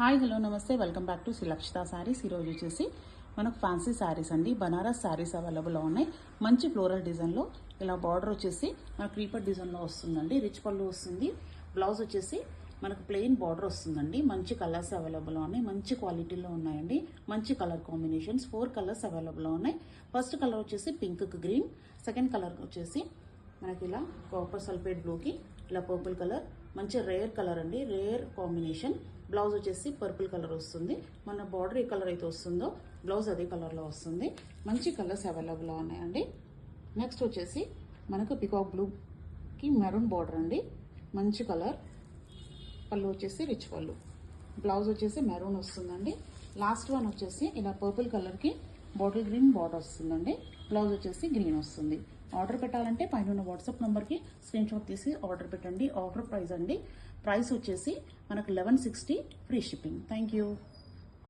Hi hello నమస్తే welcome back to శ్రీలక్షిత saris. ఈరోజు వచ్చేసి మనకు ఫ్యాన్సీ శారీస్ అండి, బనారస్ శారీస్ అవైలబుల్లో ఉన్నాయి. మంచి ఫ్లోరల్ డిజైన్లో ఇలా బార్డర్ వచ్చేసి మనకు క్రీపర్ డిజైన్లో వస్తుందండి. రిచ్ పళ్ళు వస్తుంది. బ్లౌజ్ వచ్చేసి మనకు ప్లెయిన్ బార్డర్ వస్తుందండి. మంచి కలర్స్ అవైలబుల్లో ఉన్నాయి, మంచి క్వాలిటీలో ఉన్నాయండి. మంచి కలర్ కాంబినేషన్స్ 4 కలర్స్ అవైలబుల్లో ఉన్నాయి. ఫస్ట్ కలర్ వచ్చేసి పింక్ గ్రీన్, సెకండ్ కలర్ వచ్చేసి మనకి ఇలా కాపర్ సల్ఫేట్ బ్లూకి ఇలా పర్పుల్ కలర్, మంచి రేర్ కలర్ అండి, రేర్ కాంబినేషన్. బ్లౌజ్ వచ్చేసి పర్పుల్ కలర్ వస్తుంది. మన బార్డర్ ఏ కలర్ అయితే వస్తుందో బ్లౌజ్ అదే కలర్లో వస్తుంది. మంచి కలర్స్ అవైలబుల్లో ఉన్నాయండి. నెక్స్ట్ వచ్చేసి మనకు పికాక్ బ్లూకి మెరూన్ బార్డర్ అండి, మంచి కలర్. పళ్ళు వచ్చేసి రిచ్ పళ్ళు, బ్లౌజ్ వచ్చేసి మెరూన్ వస్తుందండి. లాస్ట్ వన్ వచ్చేసి ఇలా పర్పుల్ కలర్కి బాటిల్ గ్రీన్ బార్డర్ వస్తుందండి. బ్లౌజ్ వచ్చేసి గ్రీన్ వస్తుంది. ఆర్డర్ పెట్టాలంటే పైన ఉన్న వాట్సాప్ నెంబర్కి స్క్రీన్ షాట్ తీసి ఆర్డర్ పెట్టండి. ఆఫర్ ప్రైస్ అండి. ప్రైస్ వచ్చేసి మనకు 1160 ఫ్రీ షిప్పింగ్. Thank you.